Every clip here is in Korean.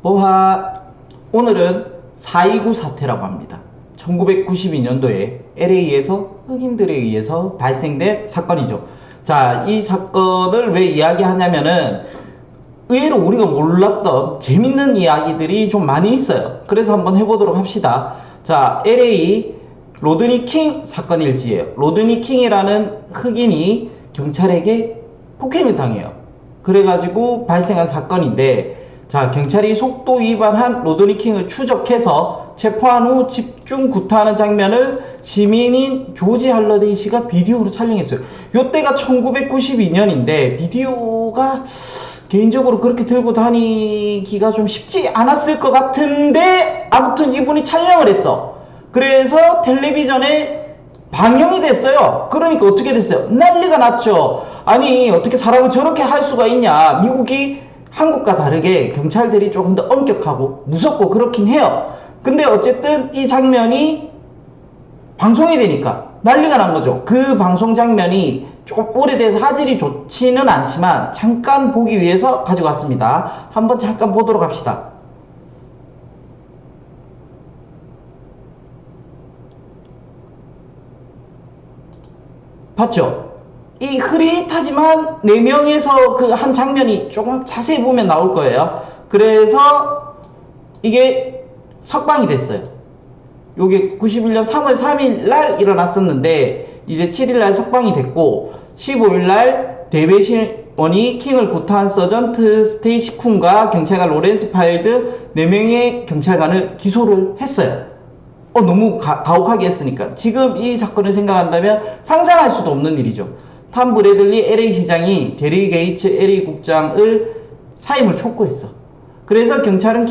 보하. 오늘은 4.29 사태라고 합니다. 1992년도에 LA에서 흑인들에 의해서 발생된 사건이죠. 자, 이 사건을 왜 이야기하냐면은 의외로 우리가 몰랐던 재밌는 이야기들이 좀 많이 있어요. 그래서 한번 해보도록 합시다. 자, LA 로드니 킹 사건 일지예요. 로드니 킹이라는 흑인이 경찰에게 폭행을 당해요. 그래가지고 발생한 사건인데, 자, 경찰이 속도 위반한 로드니 킹을 추적해서 체포한 후 집중 구타하는 장면을 시민인 조지 할러데이 씨가 비디오로 촬영했어요. 요때가 1992년인데 비디오가 개인적으로 그렇게 들고 다니기가 좀 쉽지 않았을 것 같은데, 아무튼 이분이 촬영을 했어. 그래서 텔레비전에 방영이 됐어요. 그러니까 어떻게 됐어요? 난리가 났죠. 아니, 어떻게 사람을 저렇게 할 수가 있냐. 미국이 한국과 다르게 경찰들이 조금 더 엄격하고 무섭고 그렇긴 해요. 근데 어쨌든 이 장면이 방송이 되니까 난리가 난 거죠. 그 방송 장면이 조금 오래돼서 화질이 좋지는 않지만 잠깐 보기 위해서 가지고 왔습니다. 한번 잠깐 보도록 합시다. 봤죠? 이 흐릿하지만 4명에서 그 한 장면이 조금 자세히 보면 나올 거예요. 그래서 이게 석방이 됐어요. 요게 91년 3월 3일 날 일어났었는데 이제 7일 날 석방이 됐고, 15일 날 대배심원이 킹을 구타한 서전트 스테이시 쿤과 경찰관 로렌스 파일드 4명의 경찰관을 기소를 했어요. 너무 가혹하게 했으니까. 지금 이 사건을 생각한다면 상상할 수도 없는 일이죠. 탐 브래들리 LA 시장이 게리 게이츠 LA 국장을 사임을 촉구했어. 그래서 경찰은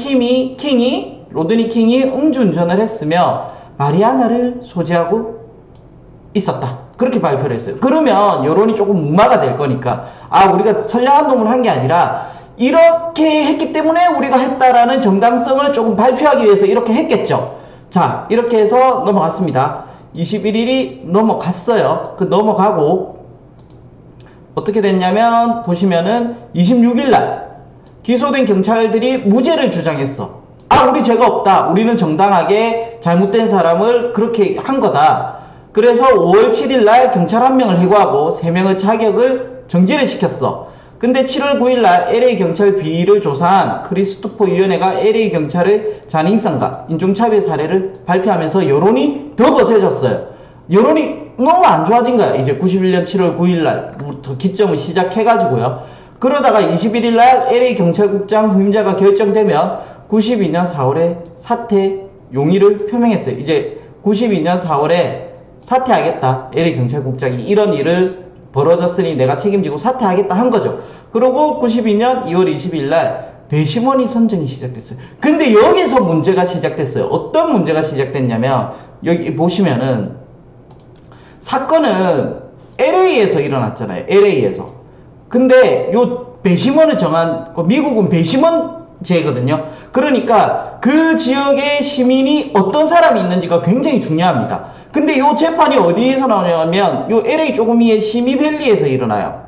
로드니 킹이 음주운전을 했으며 마리아나를 소지하고 있었다, 그렇게 발표를 했어요. 그러면 여론이 조금 무마가 될 거니까, 우리가 선량한 놈을 한 게 아니라 이렇게 했기 때문에 우리가 했다라는 정당성을 조금 발표하기 위해서 이렇게 했겠죠. 자, 이렇게 해서 넘어갔습니다. 21일이 넘어갔어요. 그 넘어가고 어떻게 됐냐면, 보시면은 26일날 기소된 경찰들이 무죄를 주장했어. 우리 죄가 없다. 우리는 정당하게 잘못된 사람을 그렇게 한 거다. 그래서 5월 7일날 경찰 1명을 해고하고 3명의 자격을 정지를 시켰어. 근데 7월 9일날 LA 경찰 비리를 조사한 크리스토퍼 위원회가 LA 경찰의 잔인성과 인종차별 사례를 발표하면서 여론이 더 거세졌어요. 여론이 너무 안 좋아진 거야. 이제 91년 7월 9일날부터 기점을 시작해가지고요. 그러다가 21일날 LA 경찰국장 후임자가 결정되면 92년 4월에 사퇴 용의를 표명했어요. 이제 92년 4월에 사퇴하겠다. LA 경찰국장이 이런 일을 벌어졌으니 내가 책임지고 사퇴하겠다 한 거죠. 그리고 92년 2월 20일 날 배심원이 선정이 시작됐어요. 근데 여기서 문제가 시작됐어요. 어떤 문제가 시작됐냐면, 여기 보시면은 사건은 LA에서 일어났잖아요. LA에서. 근데 요 배심원을 정한, 미국은 배심원제거든요. 그러니까 그 지역의 시민이 어떤 사람이 있는지가 굉장히 중요합니다. 근데 요 재판이 어디에서 나오냐면 요 LA 조금 위에 시미밸리에서 일어나요.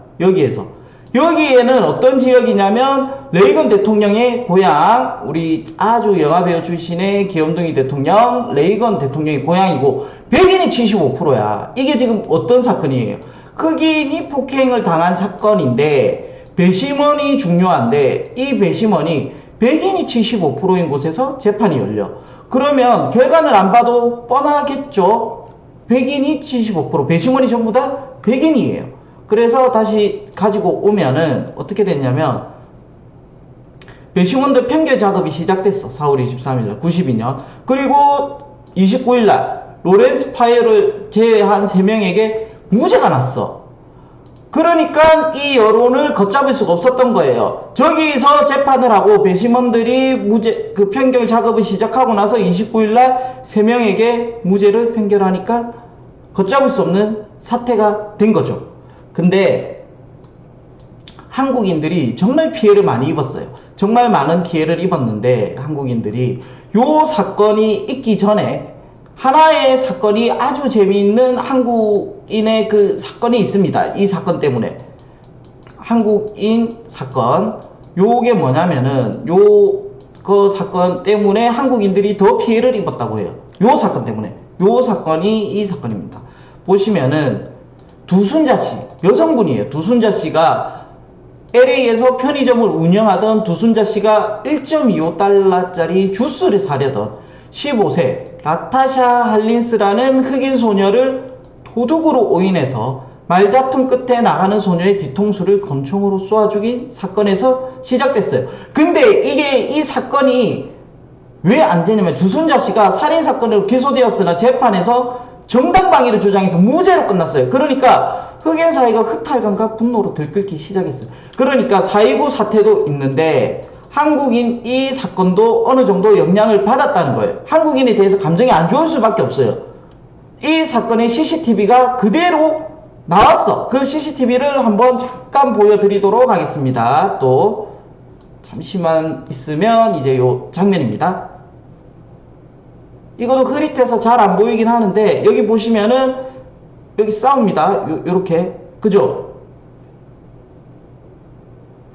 여기에는 어떤 지역이냐면 레이건 대통령의 고향, 우리 아주 영화배우 출신의 귀염둥이 대통령 레이건 대통령의 고향이고 백인이 75%야. 이게 지금 어떤 사건이에요? 흑인이 폭행을 당한 사건인데 배심원이 중요한데, 이 배심원이 백인이 75%인 곳에서 재판이 열려. 그러면 결과는 안 봐도 뻔하겠죠. 백인이 75%, 배심원이 전부 다 백인이에요. 그래서 다시 가지고 오면은 어떻게 됐냐면, 배심원들 편결 작업이 시작됐어. 4월 23일날 92년. 그리고 29일날 로렌스 파이어를 제외한 3명에게 무죄가 났어. 그러니까 이 여론을 걷잡을 수가 없었던 거예요. 저기서 재판을 하고 배심원들이 그 편결 작업을 시작하고 나서 29일날 3명에게 무죄를 편결하니까 걷잡을 수 없는 사태가 된 거죠. 근데 한국인들이 정말 피해를 많이 입었어요. 정말 많은 피해를 입었는데, 한국인들이 요 사건이 있기 전에 하나의 사건이 아주 재미있는 한국인의 그 사건이 있습니다. 이 사건 때문에. 한국인 사건. 요게 뭐냐면은, 그 사건 때문에 한국인들이 더 피해를 입었다고 해요. 요 사건 때문에. 요 사건이 이 사건입니다. 보시면은 두순자 씨, 여성분이에요. 두순자 씨가 LA에서 편의점을 운영하던 두순자 씨가 1.25달러짜리 주스를 사려던 15세 라타샤 할린스라는 흑인 소녀를 도둑으로 오인해서 말다툼 끝에 나가는 소녀의 뒤통수를 권총으로 쏘아 죽인 사건에서 시작됐어요. 근데 이게 이 사건이 왜 안 되냐면 두순자 씨가 살인사건으로 기소되었으나 재판에서 정당방위를 주장해서 무죄로 끝났어요. 그러니까 흑인 사회가 흑탈감과 분노로 들끓기 시작했어요. 그러니까 4.29 사태도 있는데 한국인 이 사건도 어느 정도 영향을 받았다는 거예요. 한국인에 대해서 감정이 안 좋을 수밖에 없어요. 이 사건의 CCTV가 그대로 나왔어. 그 CCTV를 한번 잠깐 보여드리도록 하겠습니다. 또 잠시만 있으면 이제 요 장면입니다. 이것도 흐릿해서 잘 안 보이긴 하는데 여기 보시면은 여기 싸웁니다. 요렇게 그죠?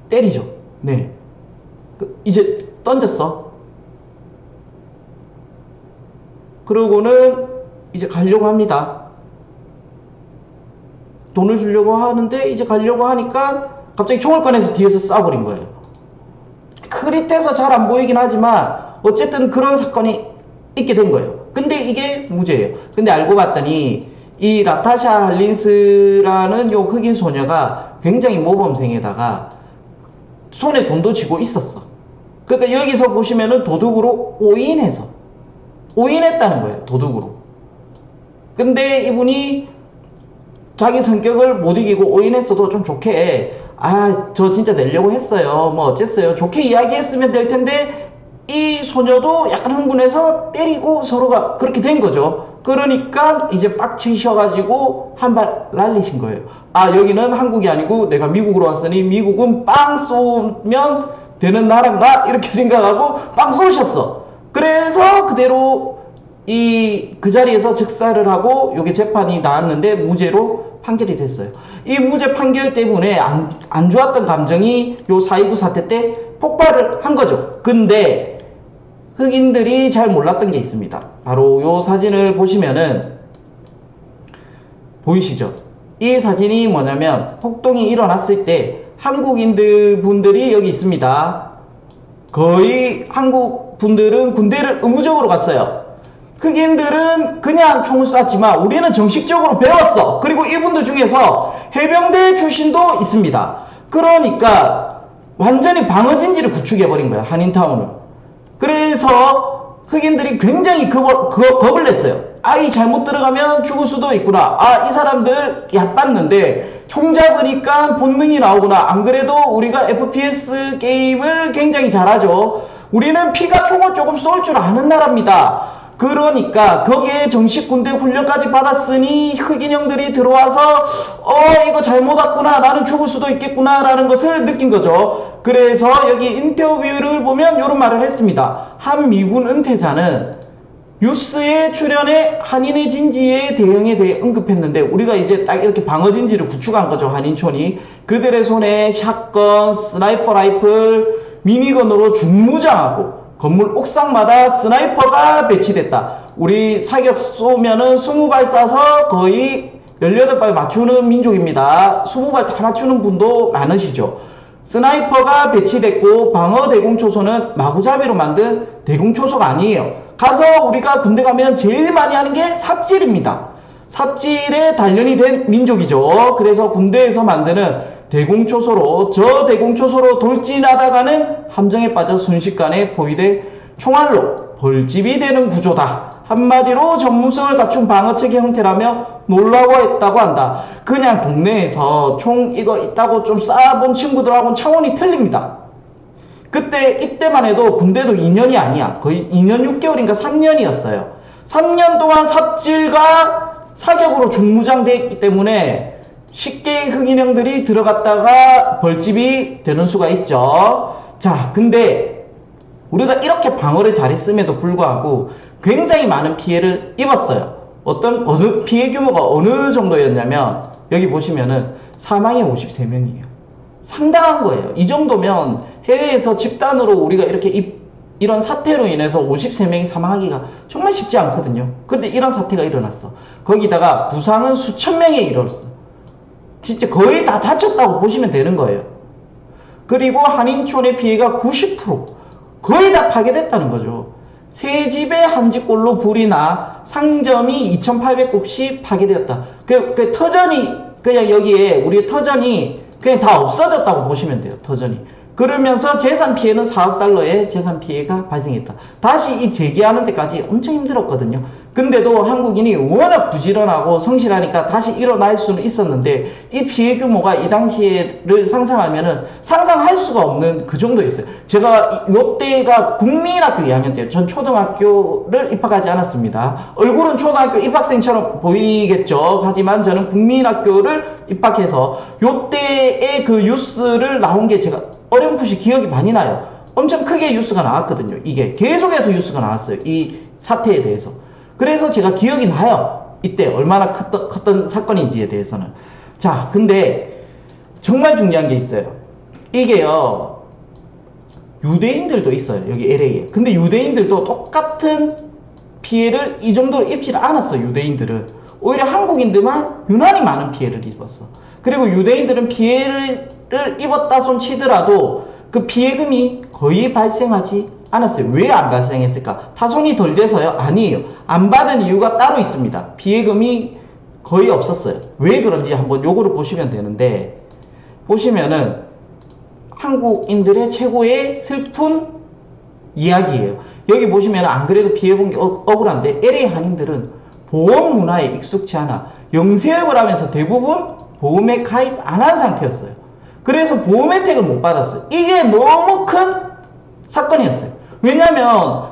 때리죠. 네. 이제 던졌어. 그러고는 이제 가려고 합니다. 돈을 주려고 하는데 이제 가려고 하니까 갑자기 총을 꺼내서 뒤에서 쏴버린 거예요. 흐릿해서 잘 안 보이긴 하지만 어쨌든 그런 사건이 있게 된 거예요. 근데 이게 무죄예요. 근데 알고 봤더니 이 라타샤 할린스라는 요 흑인 소녀가 굉장히 모범생에다가 손에 돈도 쥐고 있었어. 그러니까 여기서 보시면은 도둑으로 오인했다는 거예요. 도둑으로. 근데 이분이 자기 성격을 못 이기고 오인했어도 좀 좋게 저 진짜 내려고 했어요. 뭐 어쨌어요. 좋게 이야기했으면 될 텐데 이 소녀도 약간 흥분해서 때리고 서로가 그렇게 된 거죠. 그러니까 이제 빡치셔가지고 한 발 날리신 거예요. 여기는 한국이 아니고 내가 미국으로 왔으니 미국은 빵 쏘면 되는 나라인가? 이렇게 생각하고 빵 쏘셨어. 그래서 그대로 그 자리에서 즉사를 하고 요게 재판이 나왔는데 무죄로 판결이 됐어요. 이 무죄 판결 때문에 안 좋았던 감정이 요 4.29 사태 때 폭발을 한 거죠. 근데 흑인들이 잘 몰랐던 게 있습니다. 바로 요 사진을 보시면은 보이시죠? 이 사진이 뭐냐면 폭동이 일어났을 때 한국인들 분들이 여기 있습니다. 거의 한국 분들은 군대를 의무적으로 갔어요. 흑인들은 그냥 총을 쐈지만 우리는 정식적으로 배웠어. 그리고 이분들 중에서 해병대 출신도 있습니다. 그러니까 완전히 방어진지를 구축해버린 거야, 한인타운을. 그래서 흑인들이 굉장히 겁을 냈어요. 이 잘못 들어가면 죽을 수도 있구나. 이 사람들 얕봤는데 총 잡으니까 본능이 나오구나. 안 그래도 우리가 FPS 게임을 굉장히 잘하죠. 우리는 피가 총을 조금 쏠 줄 아는 나라입니다. 그러니까 거기에 정식 군대 훈련까지 받았으니 흑인 형들이 들어와서 이거 잘못 왔구나, 나는 죽을 수도 있겠구나 라는 것을 느낀 거죠. 그래서 여기 인터뷰를 보면 이런 말을 했습니다. 한 미군 은퇴자는 뉴스에 출연해 한인의 진지의 대응에 대해 언급했는데 우리가 이제 딱 이렇게 방어진지를 구축한 거죠. 한인촌이 그들의 손에 샷건, 스나이퍼 라이플, 미니건으로 중무장하고 건물 옥상마다 스나이퍼가 배치됐다. 우리 사격 쏘면은 20발 쏴서 거의 18발 맞추는 민족입니다. 20발 다 맞추는 분도 많으시죠. 스나이퍼가 배치됐고 방어 대공초소는 마구잡이로 만든 대공초소가 아니에요. 가서 우리가 군대 가면 제일 많이 하는 게 삽질입니다. 삽질에 단련이 된 민족이죠. 그래서 군대에서 만드는 대공초소로 저 대공초소로 돌진하다가는 함정에 빠져 순식간에 포위돼 총알로 벌집이 되는 구조다. 한마디로 전문성을 갖춘 방어체계 형태라며 놀라워했다고 한다. 그냥 동네에서 총 이거 있다고 좀 쏴본 친구들하고는 차원이 틀립니다. 이때만 해도 군대도 2년이 아니야. 거의 2년 6개월인가 3년이었어요. 3년 동안 삽질과 사격으로 중무장되어 있기 때문에 쉽게 흑인 형들이 들어갔다가 벌집이 되는 수가 있죠. 자, 근데 우리가 이렇게 방어를 잘했음에도 불구하고 굉장히 많은 피해를 입었어요. 어느 피해 규모가 어느 정도였냐면 여기 보시면은 사망이 53명이에요. 상당한 거예요. 이 정도면 해외에서 집단으로 우리가 이렇게 이런 사태로 인해서 53명이 사망하기가 정말 쉽지 않거든요. 근데 이런 사태가 일어났어. 거기다가 부상은 수천 명에 이르렀어. 진짜 거의 다 다쳤다고 보시면 되는 거예요. 그리고 한인촌의 피해가 90% 거의 다 파괴됐다는 거죠. 세 집에 한 집꼴로 불이 나 상점이 2,800곳이 파괴되었다. 그 터전이 그냥 여기에 우리 터전이 그냥 다 없어졌다고 보시면 돼요. 터전이. 그러면서 재산 피해는 4억 달러의 재산 피해가 발생했다. 다시 이 재개하는 데까지 엄청 힘들었거든요. 근데도 한국인이 워낙 부지런하고 성실하니까 다시 일어날 수는 있었는데 이 피해 규모가 이 당시를 상상하면은 상상할 수가 없는 그 정도였어요. 제가 요때가 국민학교 2학년 때요. 전 초등학교를 입학하지 않았습니다. 얼굴은 초등학교 입학생처럼 보이겠죠. 하지만 저는 국민학교를 입학해서 요때의 그 뉴스를 나온 게 제가 어렴풋이 기억이 많이 나요. 엄청 크게 뉴스가 나왔거든요. 이게 계속해서 뉴스가 나왔어요. 이 사태에 대해서. 그래서 제가 기억이 나요. 이때 얼마나 컸던 사건인지에 대해서는. 자, 근데 정말 중요한 게 있어요. 이게요, 유대인들도 있어요. 여기 LA에. 근데 유대인들도 똑같은 피해를 이 정도로 입지를 않았어. 유대인들은. 오히려 한국인들만 유난히 많은 피해를 입었어. 그리고 유대인들은 피해를 입었다 손 치더라도 그 피해금이 거의 발생하지 않았어요. 왜 안 발생했을까? 파손이 덜 돼서요? 아니에요. 안 받은 이유가 따로 있습니다. 피해금이 거의 없었어요. 왜 그런지 한번 요거를 보시면 되는데, 보시면은 한국인들의 최고의 슬픈 이야기예요. 여기 보시면 안 그래도 피해본 게 억울한데 LA 한인들은 보험 문화에 익숙치 않아 영세업을 하면서 대부분 보험에 가입 안 한 상태였어요. 그래서 보험 혜택을 못 받았어요. 이게 너무 큰 사건이었어요. 왜냐면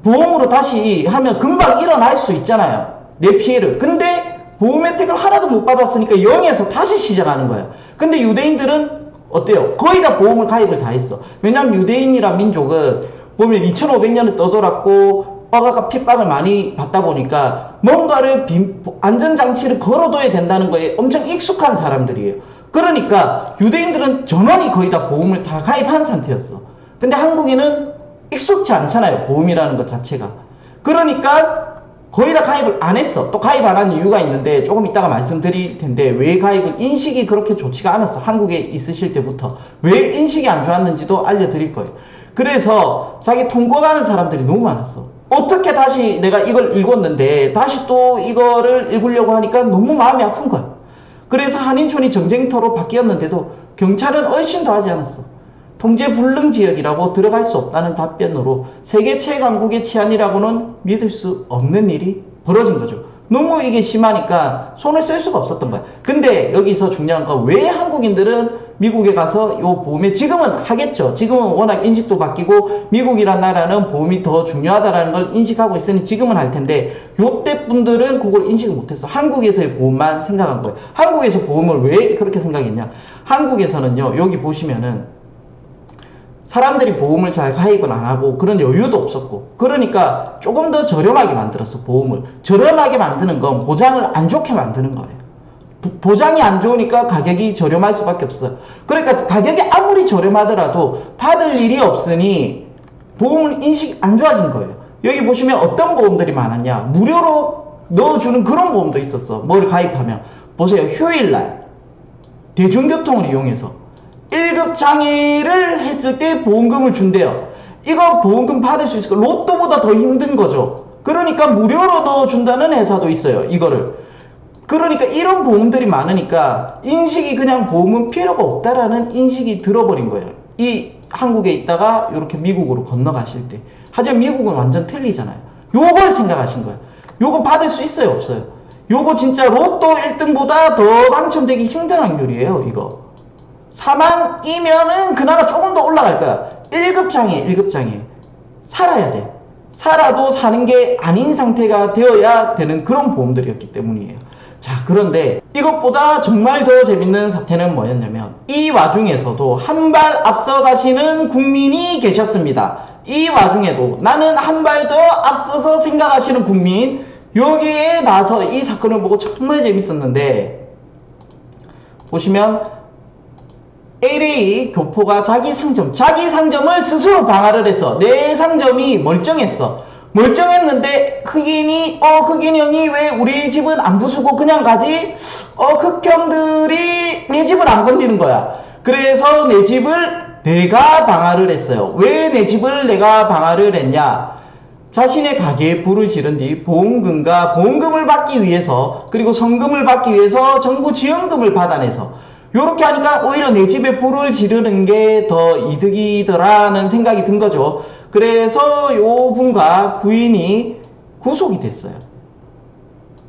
보험으로 다시 하면 금방 일어날 수 있잖아요. 내 피해를. 근데 보험 혜택을 하나도 못 받았으니까 0에서 다시 시작하는 거예요. 근데 유대인들은 어때요? 거의 다 보험을 가입을 다 했어. 왜냐면 유대인이란 민족은 보면 2500년을 떠돌았고 뼈가 핍박을 많이 받다 보니까 뭔가를 안전장치를 걸어둬야 된다는 거에 엄청 익숙한 사람들이에요. 그러니까 유대인들은 전원이 거의 다 보험을 다 가입한 상태였어. 근데 한국인은 익숙치 않잖아요. 보험이라는 것 자체가. 그러니까 거의 다 가입을 안 했어. 또 가입 안 한 이유가 있는데 조금 이따가 말씀드릴 텐데 왜 가입을 인식이 그렇게 좋지가 않았어. 한국에 있으실 때부터. 왜 인식이 안 좋았는지도 알려드릴 거예요. 그래서 자기 통과가는 사람들이 너무 많았어. 어떻게 다시 내가 이걸 읽었는데 다시 또 이거를 읽으려고 하니까 너무 마음이 아픈 거야. 그래서 한인촌이 전쟁터로 바뀌었는데도 경찰은 얼씬도 하지 않았어. 통제 불능 지역이라고 들어갈 수 없다는 답변으로 세계 최강국의 치안이라고는 믿을 수 없는 일이 벌어진 거죠. 너무 이게 심하니까 손을 쓸 수가 없었던 거야. 근데 여기서 중요한 건 왜 한국인들은 미국에 가서 요 보험에 지금은 하겠죠. 지금은 워낙 인식도 바뀌고 미국이란 나라는 보험이 더 중요하다라는 걸 인식하고 있으니 지금은 할 텐데 요때 분들은 그걸 인식을 못했어. 한국에서의 보험만 생각한 거예요. 한국에서 보험을 왜 그렇게 생각했냐? 한국에서는요, 여기 보시면은 사람들이 보험을 잘 가입을 안 하고 그런 여유도 없었고 그러니까 조금 더 저렴하게 만들었어. 보험을 저렴하게 만드는 건 보장을 안 좋게 만드는 거예요. 보장이 안 좋으니까 가격이 저렴할 수밖에 없어요. 그러니까 가격이 아무리 저렴하더라도 받을 일이 없으니 보험을 인식이 안 좋아진 거예요. 여기 보시면 어떤 보험들이 많았냐. 무료로 넣어주는 그런 보험도 있었어. 뭘 가입하면 보세요. 휴일날 대중교통을 이용해서 1급 장애를 했을 때 보험금을 준대요. 이거 보험금 받을 수 있을까? 로또보다 더 힘든 거죠. 그러니까 무료로 넣어준다는 회사도 있어요. 이거를. 그러니까 이런 보험들이 많으니까 인식이 그냥 보험은 필요가 없다라는 인식이 들어버린 거예요. 이 한국에 있다가 이렇게 미국으로 건너가실 때. 하지만 미국은 완전 틀리잖아요. 요걸 생각하신 거예요. 요거 받을 수 있어요? 없어요? 요거 진짜 로또 1등보다 더 당첨되기 힘든 확률이에요. 이거. 사망이면은 그나마 조금 더 올라갈 거야. 1급 장애, 1급 장애. 살아야 돼. 살아도 사는 게 아닌 상태가 되어야 되는 그런 보험들이었기 때문이에요. 자, 그런데 이것보다 정말 더 재밌는 사태는 뭐였냐면 이 와중에서도 한 발 앞서 가시는 국민이 계셨습니다. 이 와중에도 나는 한 발 더 앞서서 생각하시는 국민, 여기에 나서 이 사건을 보고 정말 재밌었는데 보시면 LA 교포가 자기 상점을 스스로 방화를 해서 내 상점이 멀쩡했는데 흑인이 형이 왜 우리 집은 안 부수고 그냥 가지? 흑형들이 내 집을 안 건드리는 거야. 그래서 내 집을 내가 방화를 했어요. 왜 내 집을 내가 방화를 했냐? 자신의 가게에 불을 지른 뒤 보험금을 받기 위해서, 그리고 성금을 받기 위해서 정부 지원금을 받아내서, 요렇게 하니까 오히려 내 집에 불을 지르는 게 더 이득이더라는 생각이 든 거죠. 그래서 요 분과 부인이 구속이 됐어요.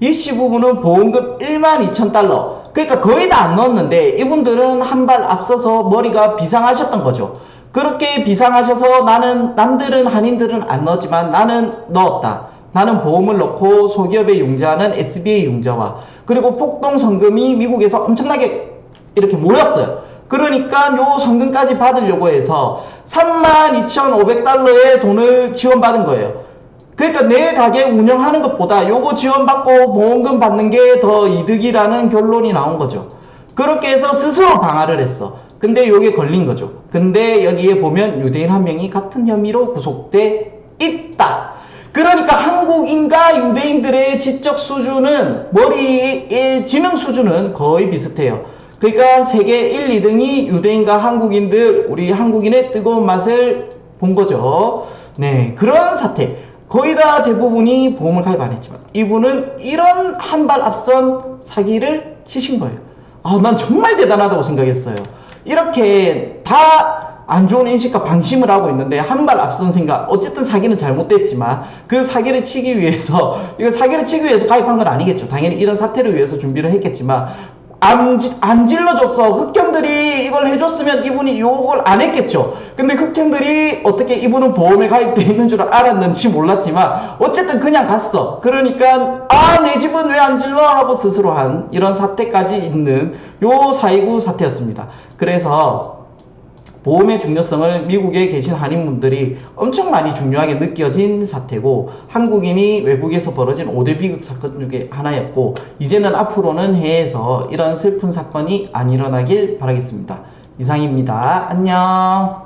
이씨 부부는 보험금 12,000달러, 그러니까 거의 다 안 넣었는데 이분들은 한 발 앞서서 머리가 비상하셨던 거죠. 그렇게 비상하셔서 한인들은 안 넣었지만 나는 넣었다. 나는 보험을 넣고 소기업에 융자하는 SBA 융자와 그리고 폭동 성금이 미국에서 엄청나게 이렇게 모였어요. 그러니까 요 성금까지 받으려고 해서 32,500달러의 돈을 지원받은 거예요. 그러니까 내 가게 운영하는 것보다 요거 지원받고 보험금 받는 게 더 이득이라는 결론이 나온 거죠. 그렇게 해서 스스로 방화를 했어. 근데 요게 걸린 거죠. 근데 여기에 보면 유대인 한 명이 같은 혐의로 구속돼 있다. 그러니까 한국인과 유대인들의 지적 수준은, 머리의 지능 수준은 거의 비슷해요. 그러니까 세계 1, 2등이 유대인과 한국인들, 우리 한국인의 뜨거운 맛을 본 거죠. 네, 그런 사태. 거의 다 대부분이 보험을 가입 안 했지만 이분은 이런 한 발 앞선 사기를 치신 거예요. 난 정말 대단하다고 생각했어요. 이렇게 다 안 좋은 인식과 방심을 하고 있는데 한 발 앞선 생각, 어쨌든 사기는 잘못됐지만 그 사기를 치기 위해서 가입한 건 아니겠죠. 당연히 이런 사태를 위해서 준비를 했겠지만 안 질러줬어. 흑형들이 이걸 해줬으면 이분이 요걸 안 했겠죠. 근데 흑형들이 어떻게 이분은 보험에 가입돼 있는 줄 알았는지 몰랐지만 어쨌든 그냥 갔어. 그러니까 내 집은 왜 안 질러? 하고 스스로 한 이런 사태까지 있는 요 4.29 사태였습니다. 그래서 보험의 중요성을 미국에 계신 한인분들이 엄청 많이 중요하게 느껴진 사태고, 한국인이 외국에서 벌어진 5대 비극 사건 중에 하나였고, 이제는 앞으로는 해외에서 이런 슬픈 사건이 안 일어나길 바라겠습니다. 이상입니다. 안녕.